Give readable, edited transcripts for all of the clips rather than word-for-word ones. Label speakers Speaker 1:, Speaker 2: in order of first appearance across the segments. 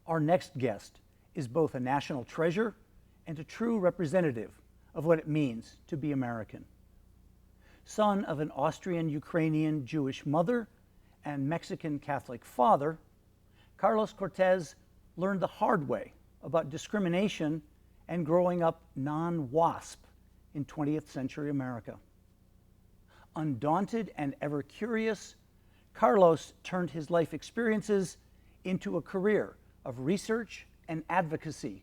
Speaker 1: Our next guest is both a national treasure and a true representative of what it means to be American. Son of an Austrian-Ukrainian Jewish mother and Mexican Catholic father, Carlos Cortés learned the hard way about discrimination and growing up non-WASP in 20th century America. Undaunted and ever curious, Carlos turned his life experiences into a career of research and advocacy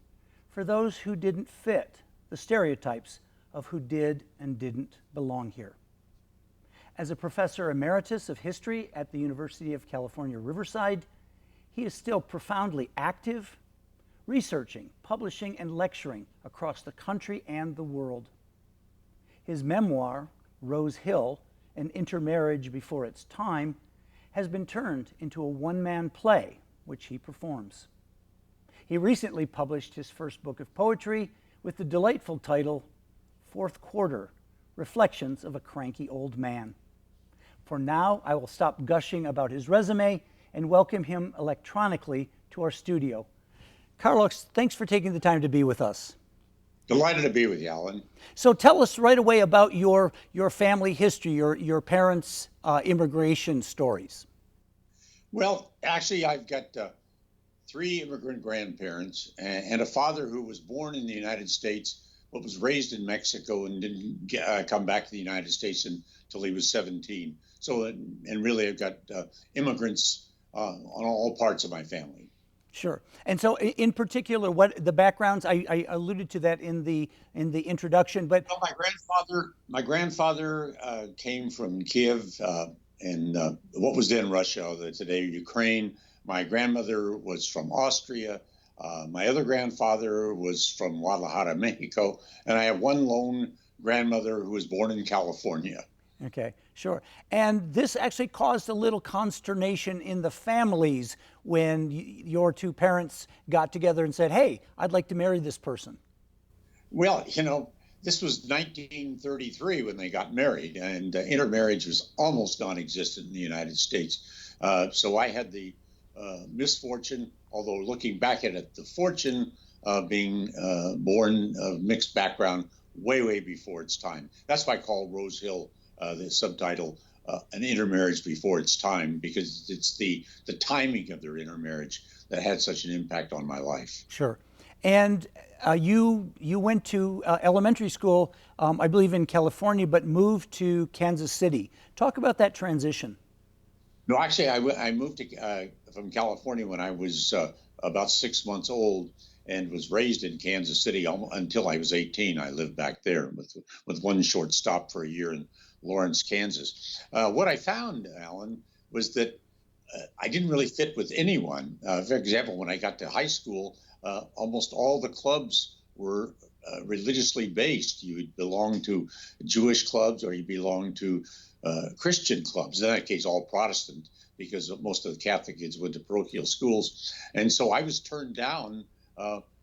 Speaker 1: for those who didn't fit the stereotypes of who did and didn't belong here. As a professor emeritus of history at the University of California, Riverside, he is still profoundly active, researching, publishing, and lecturing across the country and the world. His memoir, Rose Hill, An Intermarriage Before Its Time, has been turned into a one-man play, which he performs. He recently published his first book of poetry with the delightful title, Fourth Quarter, Reflections of a Cranky Old Man. For now, I will stop gushing about his resume and welcome him electronically to our studio. Carlos, thanks for taking the time to be with us.
Speaker 2: Delighted to be with you, Alan.
Speaker 1: So tell us right away about your family history, your parents' immigration stories.
Speaker 2: Well, actually, I've got three immigrant grandparents and a father who was born in the United States but was raised in Mexico and didn't come back to the United States until he was 17. So, and really, I've got immigrants on all parts of my family.
Speaker 1: Sure. And so, in particular, what the backgrounds? I alluded to that in the introduction, but
Speaker 2: well, my grandfather came from Kiev and what was then Russia, today Ukraine. My grandmother was from Austria. My other grandfather was from Guadalajara, Mexico, and I have one lone grandmother who was born in California.
Speaker 1: Okay, sure. And this actually caused a little consternation in the families when your two parents got together and said, hey, I'd like to marry this person.
Speaker 2: Well, this was 1933 when they got married, and intermarriage was almost non-existent in the United States. So I had the misfortune, although looking back at it, the fortune of being born of mixed background way before its time. That's why I call Rose Hill the subtitle, An Intermarriage Before Its Time, because it's the timing of their intermarriage that had such an impact on my life.
Speaker 1: Sure. And you went to elementary school, I believe in California, but moved to Kansas City. Talk about that transition.
Speaker 2: No, actually, I moved from California when I was about 6 months old and was raised in Kansas City until I was 18. I lived back there with one short stop for a year in Lawrence, Kansas. What I found, Alan, was that I didn't really fit with anyone. For example, when I got to high school, almost all the clubs were religiously based. You would belong to Jewish clubs or you belong to Christian clubs. In that case, all Protestant, because most of the Catholic kids went to parochial schools. And so I was turned down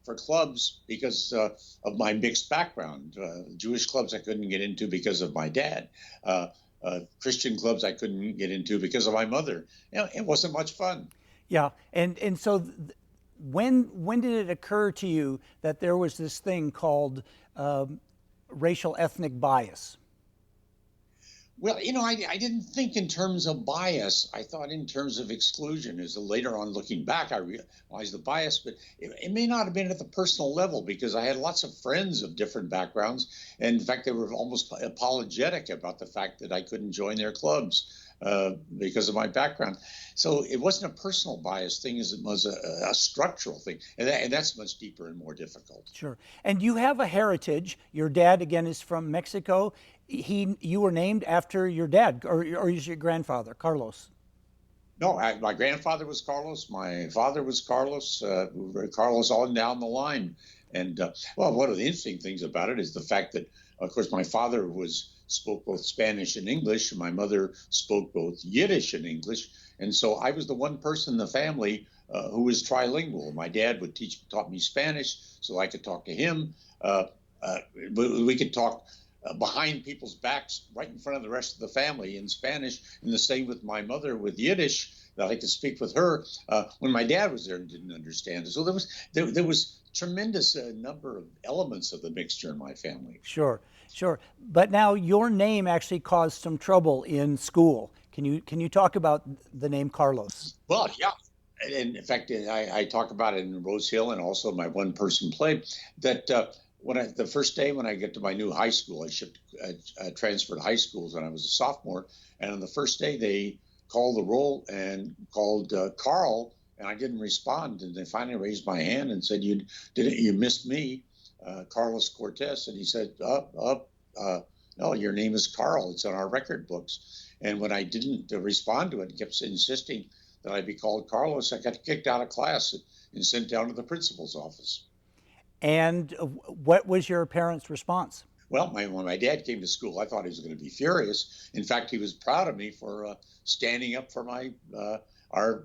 Speaker 2: for clubs because of my mixed background. Jewish clubs I couldn't get into because of my dad. Christian clubs I couldn't get into because of my mother. It wasn't much fun.
Speaker 1: Yeah, and so when did it occur to you that there was this thing called racial ethnic bias?
Speaker 2: Well, I didn't think in terms of bias. I thought in terms of exclusion. As later on looking back, I realized the bias, but it may not have been at the personal level because I had lots of friends of different backgrounds. And in fact, they were almost apologetic about the fact that I couldn't join their clubs because of my background. So it wasn't a personal bias thing as it was a structural thing. And that's much deeper and more difficult.
Speaker 1: Sure. And you have a heritage. Your dad, again, is from Mexico. You were named after your dad, or is your grandfather, Carlos?
Speaker 2: No, my grandfather was Carlos. My father was Carlos. Carlos on down the line. And well, one of the interesting things about it is the fact that, of course, my father spoke both Spanish and English, and my mother spoke both Yiddish and English. And so I was the one person in the family who was trilingual. My dad taught me Spanish so I could talk to him. We could talk behind people's backs right in front of the rest of the family in Spanish, and the same with my mother with Yiddish, that I could speak with her when my dad was there and didn't understand it. So there was tremendous number of elements of the mixture in my family.
Speaker 1: Sure, sure. But now your name actually caused some trouble in school. Can you talk about the name Carlos?
Speaker 2: Well, yeah. And in fact, I talk about it in Rose Hill and also my one-person play that the first day when I get to my new high school, I transferred high schools when I was a sophomore, and on the first day they called the roll and called Carl, and I didn't respond, and they finally raised my hand and said, You missed me, Carlos Cortés," and he said, No, your name is Carl. It's on our record books." And when I didn't respond to it and kept insisting that I be called Carlos, I got kicked out of class and sent down to the principal's office.
Speaker 1: And what was your parents' response?
Speaker 2: Well, when my dad came to school, I thought he was going to be furious. In fact, he was proud of me for standing up for our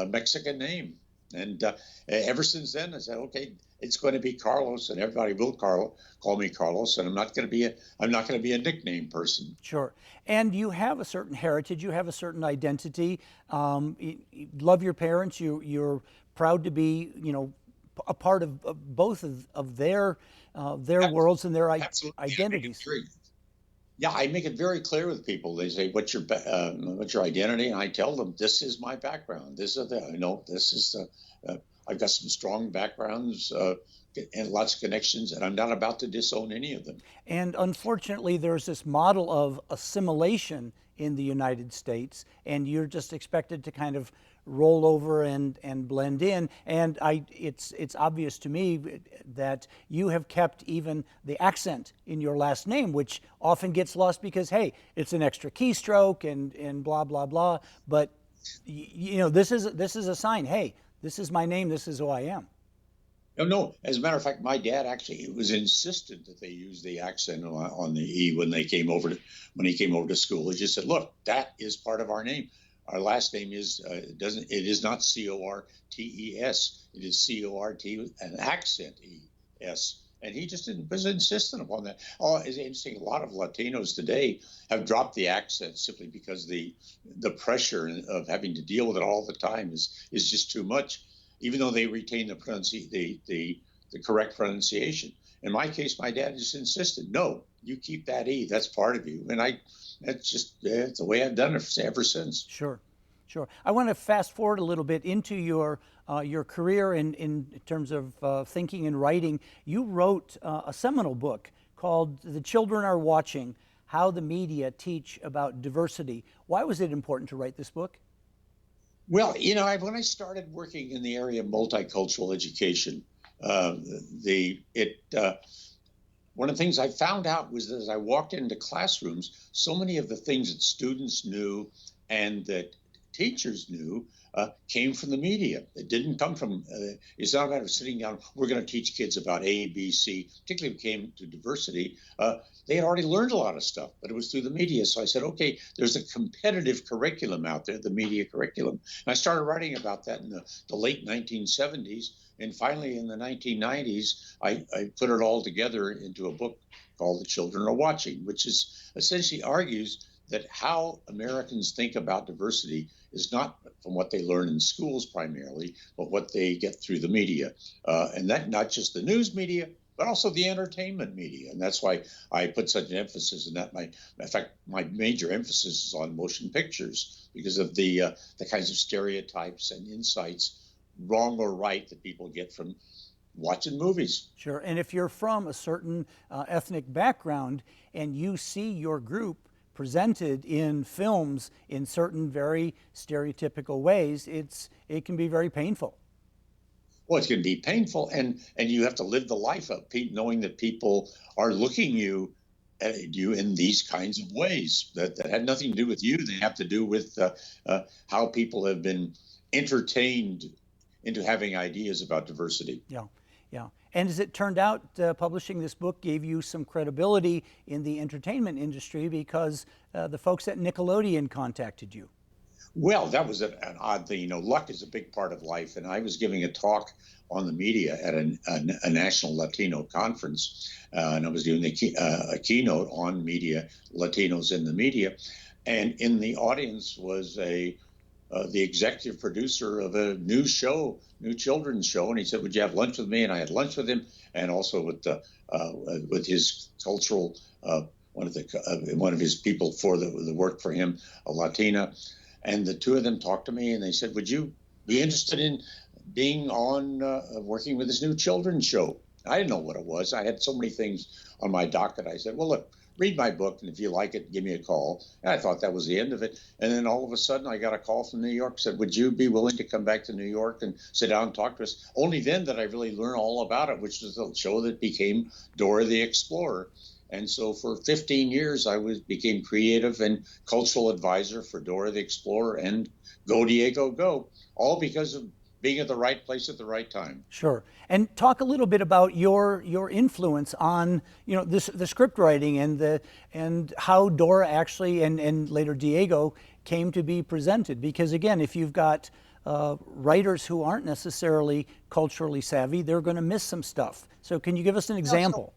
Speaker 2: Mexican name. And ever since then, I said, okay, it's going to be Carlos, and everybody will call me Carlos, and I'm not going to be a nickname person.
Speaker 1: Sure. And you have a certain heritage. You have a certain identity. You love your parents. You're proud to be, a part of both of their worlds and their identities.
Speaker 2: Yeah, I make it very clear with people. They say, "What's your identity?" And I tell them, "This is my background. This is I've got some strong backgrounds and lots of connections, and I'm not about to disown any of them."
Speaker 1: And unfortunately, there's this model of assimilation in the United States, and you're just expected to kind of roll over and blend in. And it's obvious to me that you have kept even the accent in your last name, which often gets lost because, hey, it's an extra keystroke and blah blah blah. But this is a sign. Hey, this is my name. This is who I am.
Speaker 2: No. As a matter of fact, my dad actually was insistent that they use the accent on the E when he came over to school. He just said, "Look, that is part of our name. Our last name is it is not Cortes. It is Cort, an accent es." And he just was insistent upon that. Oh, it's interesting. A lot of Latinos today have dropped the accent simply because the pressure of having to deal with it all the time is just too much, even though they retain the correct pronunciation. In my case, my dad just insisted, "No, you keep that E. That's part of you." And it's the way I've done it ever since.
Speaker 1: Sure. I want to fast forward a little bit into your career in terms of thinking and writing. You wrote a seminal book called "The Children Are Watching: How the Media Teach About Diversity." Why was it important to write this book?
Speaker 2: Well, when I started working in the area of multicultural education, one of the things I found out was that as I walked into classrooms, so many of the things that students knew and that teachers knew came from the media. It didn't come from, it's not a matter of sitting down, we're going to teach kids about A, B, C, particularly when it came to diversity. They had already learned a lot of stuff, but it was through the media. So I said, okay, there's a competitive curriculum out there, the media curriculum. And I started writing about that in the late 1970s. And finally, in the 1990s, I put it all together into a book called "The Children Are Watching," which essentially argues that how Americans think about diversity is not from what they learn in schools primarily, but what they get through the media. And that not just the news media, but also the entertainment media. And that's why I put such an emphasis in that. In fact, my major emphasis is on motion pictures because of the kinds of stereotypes and insights, wrong or right, that people get from watching movies.
Speaker 1: Sure. And if you're from a certain ethnic background and you see your group presented in films in certain very stereotypical ways, it can be very painful.
Speaker 2: Well, it's going to be painful, and you have to live the life of knowing that people are looking at you in these kinds of ways that had nothing to do with you. They have to do with how people have been entertained into having ideas about diversity.
Speaker 1: Yeah. And as it turned out, publishing this book gave you some credibility in the entertainment industry because the folks at Nickelodeon contacted you.
Speaker 2: Well, that was an odd thing. Luck is a big part of life. And I was giving a talk on the media at a national Latino conference, and I was doing a keynote on media, Latinos in the media. And in the audience was the executive producer of a new show, new children's show, and he said, "Would you have lunch with me?" And I had lunch with him, and also with his cultural one of his people for the work for him, a Latina, and the two of them talked to me, and they said, "Would you be interested in being on working with this new children's show?" I didn't know what it was. I had so many things on my docket. I said, "Well, look, read my book, and if you like it, give me a call." And I thought that was the end of it. And then all of a sudden, I got a call from New York, said, "Would you be willing to come back to New York and sit down and talk to us?" Only then did I really learn all about it, which was the show that became Dora the Explorer. And so for 15 years, became creative and cultural advisor for Dora the Explorer and Go Diego Go, all because of being at the right place at the right time.
Speaker 1: Sure. And talk a little bit about your influence on the script writing and how Dora actually and later Diego came to be presented. Because again, if you've got writers who aren't necessarily culturally savvy, they're going to miss some stuff. So can you give us an example?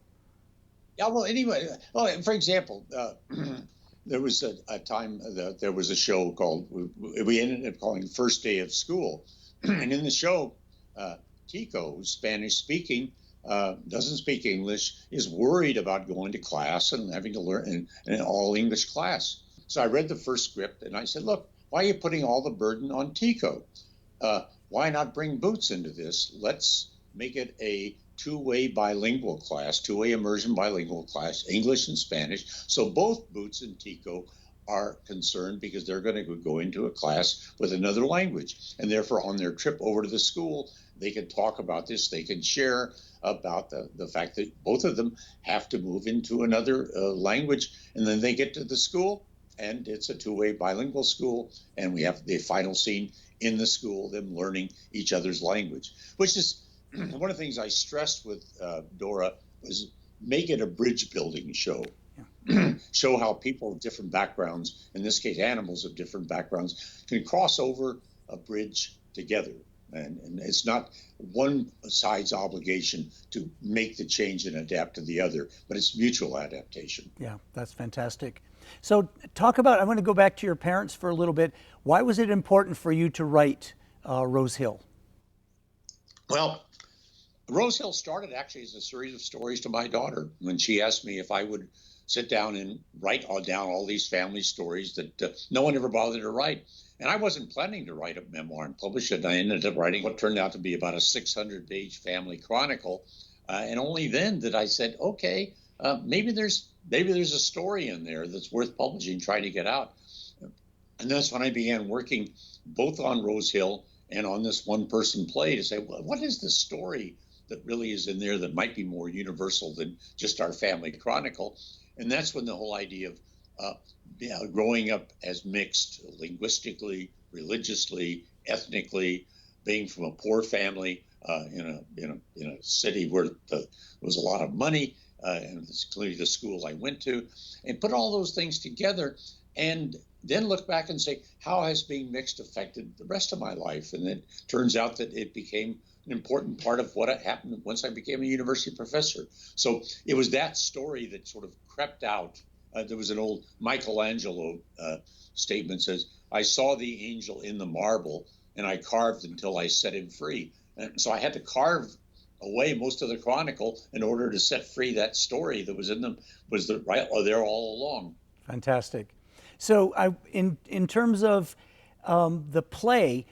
Speaker 2: Yeah. Well, anyway, for example, there was a time that there was a show called, we ended up calling First Day of School. And in the show, Tico, who's Spanish speaking, doesn't speak English, is worried about going to class and having to learn in an all English class. So I read the first script and I said, "Look, why are you putting all the burden on Tico? Why not bring Boots into this? Let's make it a two-way bilingual class, two-way immersion bilingual class, English and Spanish." So both Boots and Tico are concerned because they're going to go into a class with another language. And therefore, on their trip over to the school, they can talk about this. They can share about the fact that both of them have to move into another language. And then they get to the school, and it's a two-way bilingual school. And we have the final scene in the school, them learning each other's language, which is one of the things I stressed with Dora was make it a bridge building show. Show how people of different backgrounds, in this case animals of different backgrounds, can cross over a bridge together. And it's not one side's obligation to make the change and adapt to the other, but it's mutual adaptation.
Speaker 1: Yeah, that's fantastic. So talk about, I want to go back to your parents for a little bit. Why was it important for you to write Rose Hill?
Speaker 2: Well, Rose Hill started actually as a series of stories to my daughter when she asked me if I would sit down and write down all these family stories that no one ever bothered to write. And I wasn't planning to write a memoir and publish it. I ended up writing what turned out to be about a 600-page family chronicle. And only then did I said, okay, maybe there's a story in there that's worth publishing, trying to get out. And that's when I began working both on Rose Hill and on this one-person play to say, well, what is the story that really is in there that might be more universal than just our family chronicle? And that's when the whole idea of growing up as mixed linguistically, religiously, ethnically, being from a poor family in a city where there was a lot of money, and it's clearly the school I went to, and put all those things together, and then look back and say, how has being mixed affected the rest of my life? And it turns out that it became an important part of what happened once I became a university professor. So it was that story that sort of crept out. There was an old Michelangelo statement says, "I saw the angel in the marble and I carved until I set him free." And so I had to carve away most of the chronicle in order to set free that story that was in them, was there all along.
Speaker 1: Fantastic. So in terms of the play,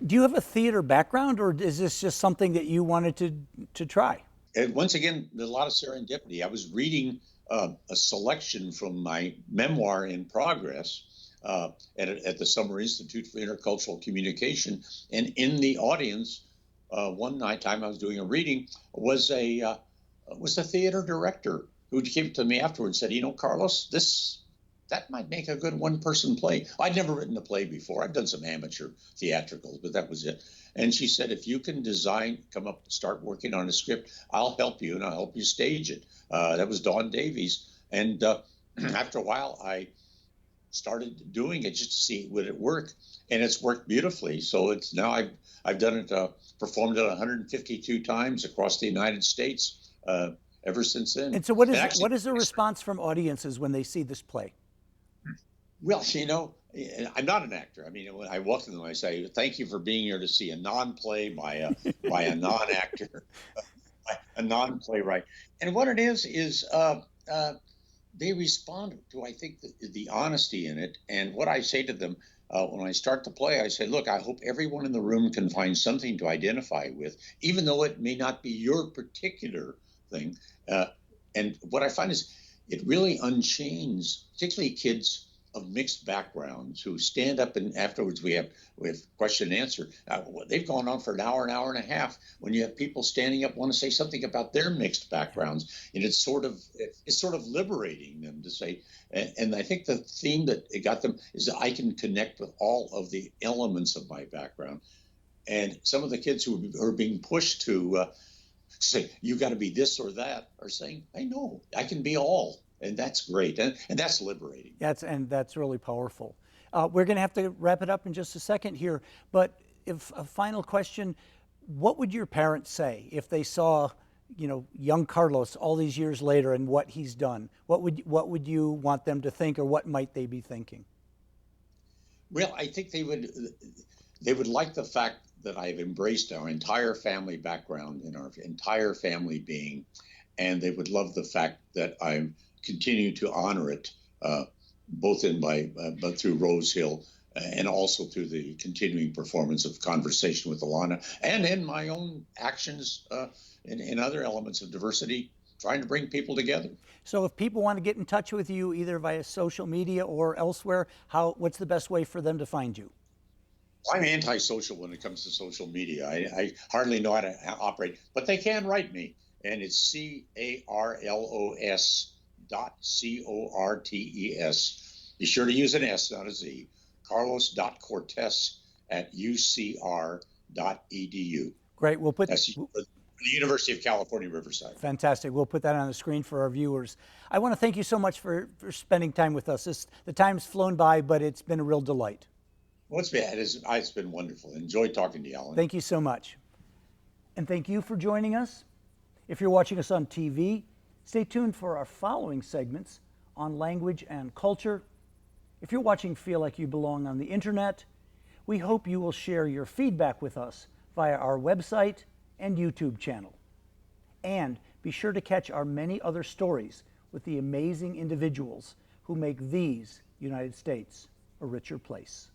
Speaker 1: do you have a theater background, or is this just something that you wanted to try?
Speaker 2: And once again, there's a lot of serendipity. I was reading a selection from my memoir in progress at the Summer Institute for Intercultural Communication, and in the audience, one night time I was doing a reading was a theater director who came to me afterwards and said, Carlos, that might make a good one-person play. I'd never written a play before. I've done some amateur theatricals, but that was it. And she said, if you can start working on a script, I'll help you, and I'll help you stage it. That was Dawn Davies. And after a while, I started doing it just to see would it work, and it's worked beautifully. So it's now I've done it, performed it 152 times across the United States ever since then.
Speaker 1: And so, what is the response from audiences when they see this play?
Speaker 2: Well, I'm not an actor. I mean, when I walk to them, I say, "Thank you for being here to see a non-play by a non-actor, a non-playwright." And what it is they respond to, I think, the honesty in it. And what I say to them when I start the play, I say, "Look, I hope everyone in the room can find something to identify with, even though it may not be your particular thing." And what I find is it really unchains, particularly kids of mixed backgrounds who stand up, and afterwards we have question and answer. They've gone on for an hour and a half. When you have people standing up want to say something about their mixed backgrounds, and it's sort of liberating them to say. And I think the theme that it got them is that I can connect with all of the elements of my background. And some of the kids who are being pushed to say you got to be this or that are saying, "I know I can be all." And that's great, and that's liberating.
Speaker 1: That's really powerful. We're going to have to wrap it up in just a second here, but if a final question, what would your parents say if they saw, young Carlos all these years later and what he's done? What would you want them to think, or what might they be thinking?
Speaker 2: Well, I think they would like the fact that I've embraced our entire family background and our entire family being, and they would love the fact that I'm continue to honor it, both but through Rose Hill and also through the continuing performance of Conversation with Alana, and in my own actions in other elements of diversity, trying to bring people together.
Speaker 1: So if people want to get in touch with you either via social media or elsewhere, what's the best way for them to find you?
Speaker 2: I'm antisocial when it comes to social media. I hardly know how to operate, but they can write me, and it's carlos.cortes. Be sure to use an S, not a Z. carlos.cortes@ucr.edu.
Speaker 1: Great. We'll put
Speaker 2: That's the University of California, Riverside.
Speaker 1: Fantastic. We'll put that on the screen for our viewers. I want to thank you so much for spending time with us. The time's flown by, but it's been a real delight.
Speaker 2: Well, it's been wonderful. Enjoyed talking to you, Alan.
Speaker 1: Thank you so much. And thank you for joining us. If you're watching us on TV, stay tuned for our following segments on language and culture. If you're watching Feel Like You Belong on the internet, we hope you will share your feedback with us via our website and YouTube channel. And be sure to catch our many other stories with the amazing individuals who make these United States a richer place.